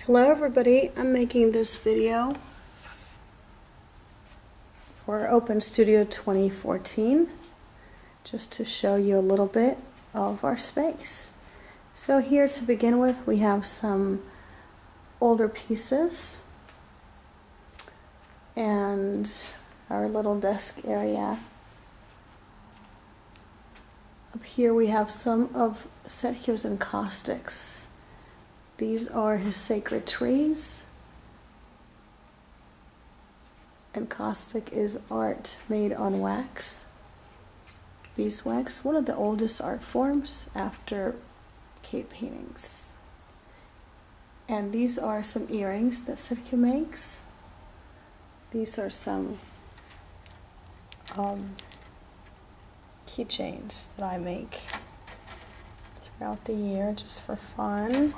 Hello everybody, I'm making this video for OpenStudio 2014 just to show you a little bit of our space. So here to begin with we have some older pieces and our little desk area. Up here we have some of Sergio's encaustics. These are his sacred trees. Encaustic is art made on wax, beeswax, one of the oldest art forms after cave paintings. And these are some earrings that Sergio makes. These are some keychains that I make throughout the year just for fun.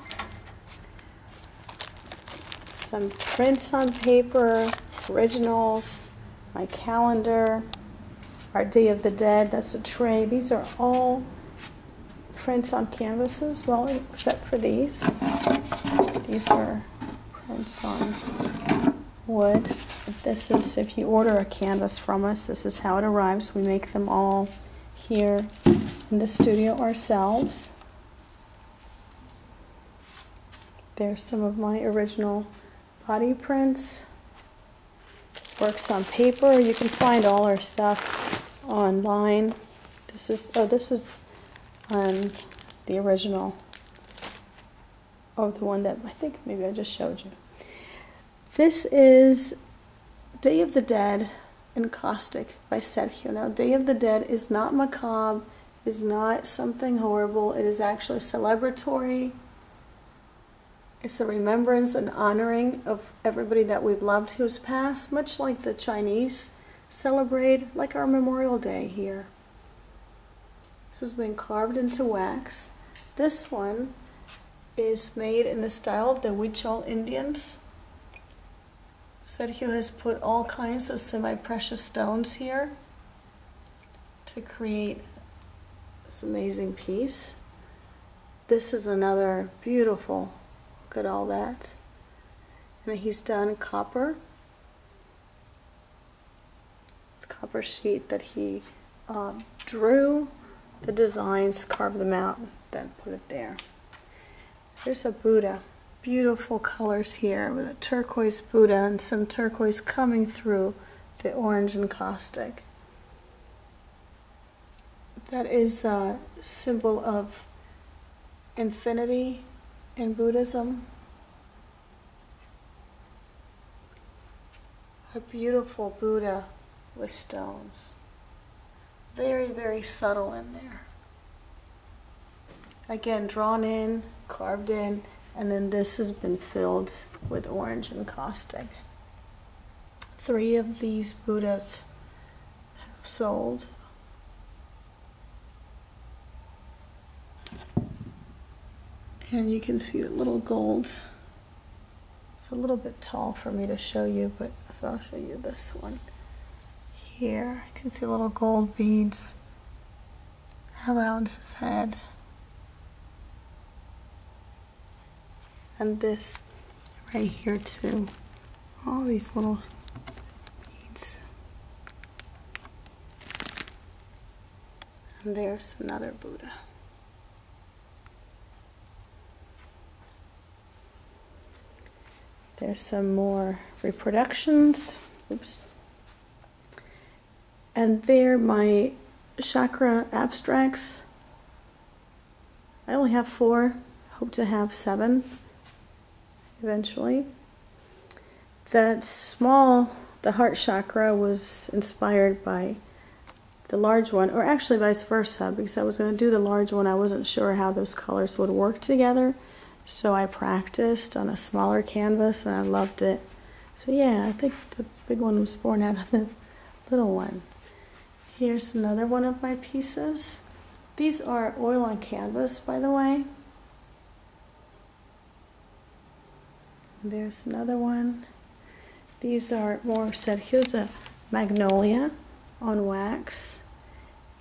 Some prints on paper, originals, my calendar, our Day of the Dead, that's a tray. These are all prints on canvases, well, except for these. These are prints on wood. This is, if you order a canvas from us, this is how it arrives. We make them all here in the studio ourselves. There's some of my original body prints, works on paper. You can find all our stuff online. This is the original of the one that I think maybe I just showed you. This is Day of the Dead encaustic by Sergio. Now, Day of the Dead is not macabre, is not something horrible. It is actually celebratory. It's a remembrance and honoring of everybody that we've loved who's passed, much like the Chinese celebrate, like our Memorial Day here. This has been carved into wax. This one is made in the style of the Huichol Indians. Sergio has put all kinds of semi-precious stones here to create this amazing piece. This is another beautiful. Look at all that. And he's done copper. It's copper sheet that he drew the designs, carved them out, then put it there. There's a Buddha. Beautiful colors here with a turquoise Buddha and some turquoise coming through the orange encaustic. That is a symbol of infinity in Buddhism. A beautiful Buddha with stones. Very, very subtle in there. Again, drawn in, carved in, and then this has been filled with orange encaustic. 3 of these Buddhas have sold. And you can see the little gold. It's a little bit tall for me to show you, but so I'll show you this one. Here, you can see little gold beads around his head. And this right here too. All these little beads. And there's another Buddha. There's some more reproductions. Oops. And they're my chakra abstracts. I only have 4. Hope to have 7 eventually. That small, the heart chakra, was inspired by the large one, or actually vice versa, because I was going to do the large one. I wasn't sure how those colors would work together. So I practiced on a smaller canvas and I loved it. So yeah, I think the big one was born out of the little one. Here's another one of my pieces. These are oil on canvas, by the way. There's another one. These are more Sergio's a magnolia on wax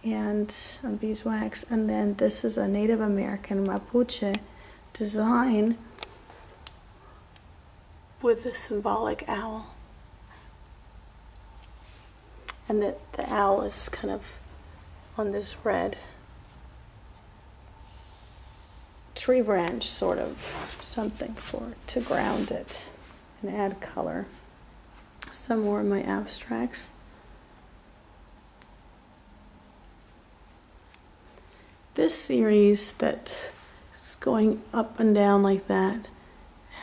and on beeswax, and then this is a Native American Mapuche design with the symbolic owl. And the owl is kind of on this red tree branch, sort of something to ground it and add color. Some more of my abstracts. This series that's going up and down like that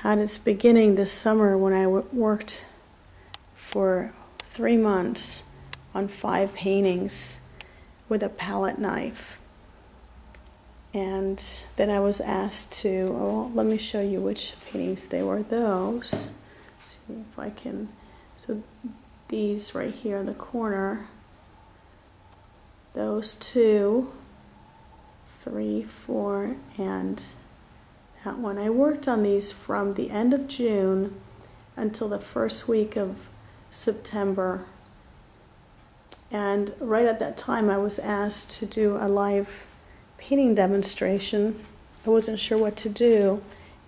had its beginning this summer when I worked for 3 months on 5 paintings with a palette knife. And then I was asked to, oh, let me show you which paintings they were. Those, see if I can, so these right here in the corner, those 2, 3, 4, and that one. I worked on these from the end of June until the first week of September. And right at that time I was asked to do a live painting demonstration. I wasn't sure what to do,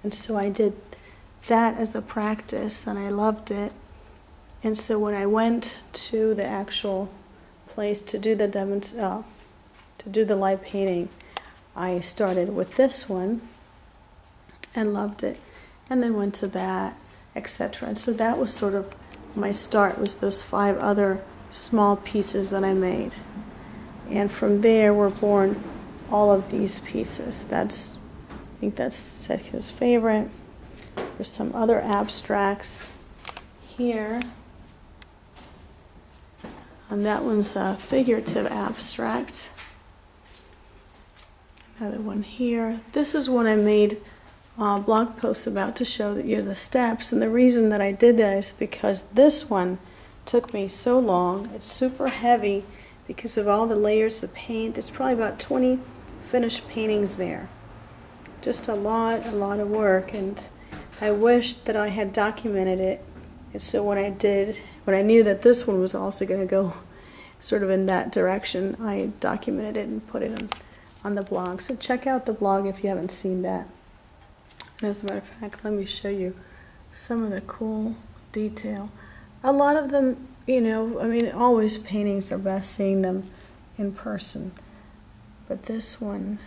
and so I did that as a practice, and I loved it. And so when I went to the actual place to do the live painting, I started with this one and loved it, and then went to that, etc. And so that was sort of my start, was those 5 other small pieces that I made. And from there were born all of these pieces. I think that's Sergio's favorite. There's some other abstracts here. And that one's a figurative abstract. Another one here. This is one I made blog posts about to show you the steps. And the reason that I did that is because this one took me so long. It's super heavy because of all the layers of paint. There's probably about 20 finished paintings there. Just a lot of work, and I wished that I had documented it. And so when I knew that this one was also going to go sort of in that direction, I documented it and put it on the blog. So check out the blog if you haven't seen that. And as a matter of fact, let me show you some of the cool detail. A lot of them, you know, I mean, always paintings are best seeing them in person. But this one,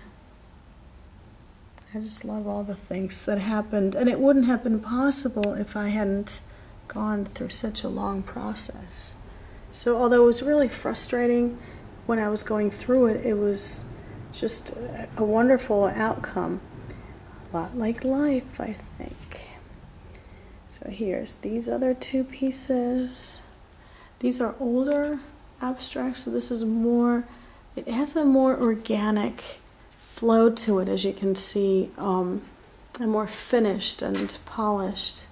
I just love all the things that happened. And it wouldn't have been possible if I hadn't gone through such a long process. So although it was really frustrating when I was going through it, it was just a wonderful outcome. A lot like life, I think. So here's these other 2 pieces. These are older abstracts, so this is more, it has a more organic flow to it, as you can see, and more finished and polished,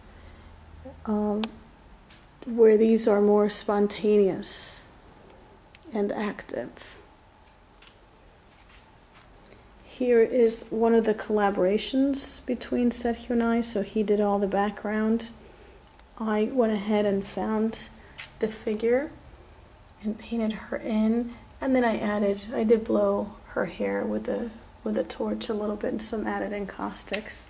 where these are more spontaneous and active. Here is one of the collaborations between Sergio and I, so he did all the background. I went ahead and found the figure and painted her in, and then I did blow her hair with a torch a little bit, and some added encaustics.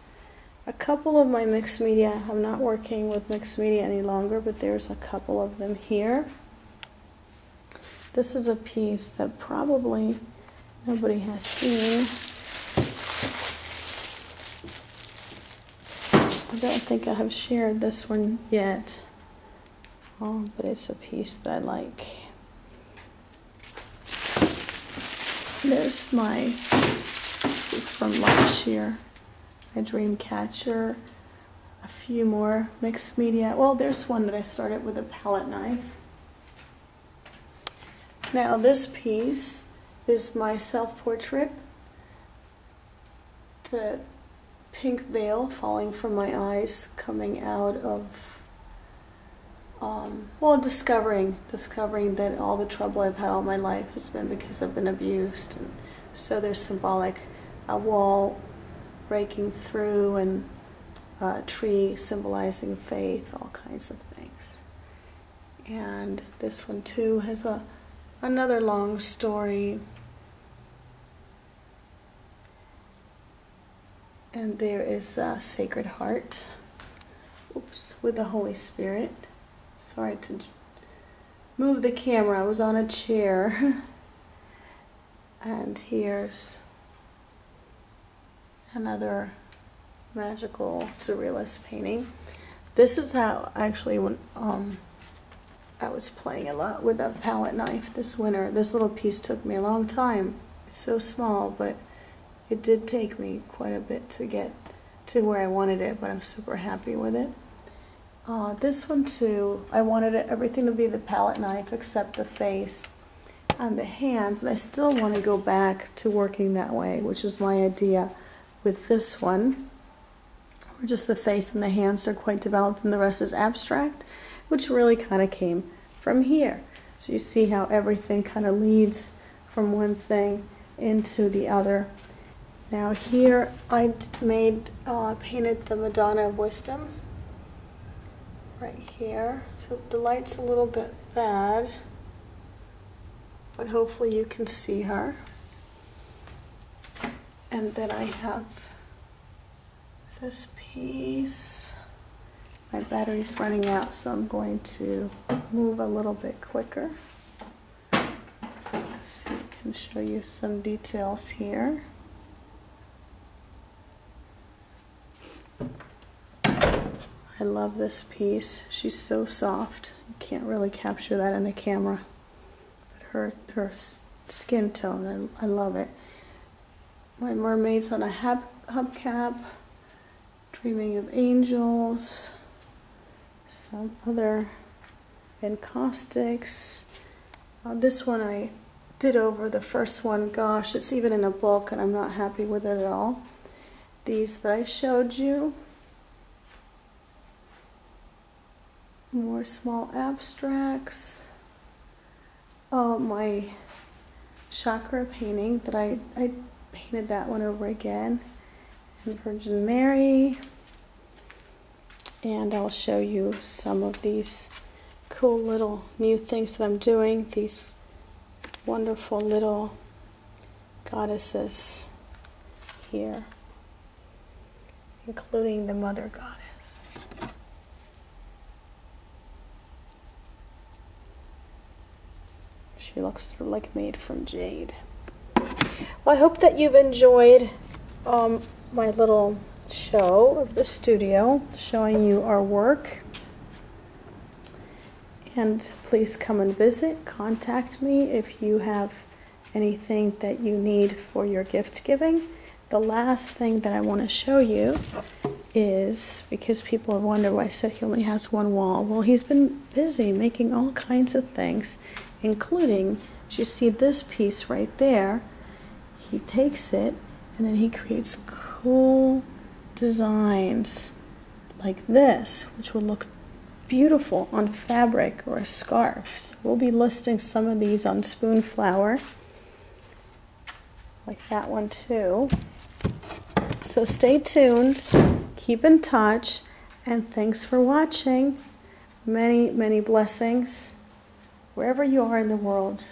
A couple of my mixed media, I'm not working with mixed media any longer, but there's a couple of them here. This is a piece that probably nobody has seen. I don't think I have shared this one yet, but it's a piece that I like. This is from last year, my dream catcher. A few more mixed media. Well, there's one that I started with a palette knife. Now this piece is my self-portrait. The pink veil falling from my eyes, coming out of, well, discovering that all the trouble I've had all my life has been because I've been abused. And so there's symbolic, a wall breaking through, and a tree symbolizing faith, all kinds of things. And this one too has another long story. And there is a Sacred Heart oops, with the Holy Spirit. Sorry to move the camera, I was on a chair. And here's another magical surrealist painting. This is how actually when I was playing a lot with a palette knife this winter. This little piece took me a long time. It's so small, but it did take me quite a bit to get to where I wanted it, but I'm super happy with it. This one too, I wanted everything to be the palette knife except the face and the hands, and I still want to go back to working that way, which was my idea with this one, where just the face and the hands are quite developed and the rest is abstract, which really kind of came from here. So you see how everything kind of leads from one thing into the other. Now here I painted the Madonna of Wisdom right here. So the light's a little bit bad, but hopefully you can see her. And then I have this piece. My battery's running out, so I'm going to move a little bit quicker so I can show you some details here. I love this piece. She's so soft. You can't really capture that in the camera. But her skin tone, I love it. My mermaid's on a hubcap, dreaming of angels, some other encaustics. This one I did over the first one. Gosh, it's even in a book and I'm not happy with it at all. These that I showed you, more small abstracts. Oh, my chakra painting that I painted that one over again, and Virgin Mary. And I'll show you some of these cool little new things that I'm doing, these wonderful little goddesses here, including the Mother Goddess. She looks like made from jade. Well, I hope that you've enjoyed my little show of the studio, showing you our work. And please come and visit. Contact me if you have anything that you need for your gift giving. The last thing that I want to show you is, because people wonder why Sergio only has one wall. Well, he's been busy making all kinds of things, including, as you see this piece right there, he takes it and then he creates cool designs like this, which will look beautiful on fabric or a scarf. So we'll be listing some of these on Spoonflower, like that one too. So stay tuned, keep in touch, and thanks for watching. Many, many blessings wherever you are in the world.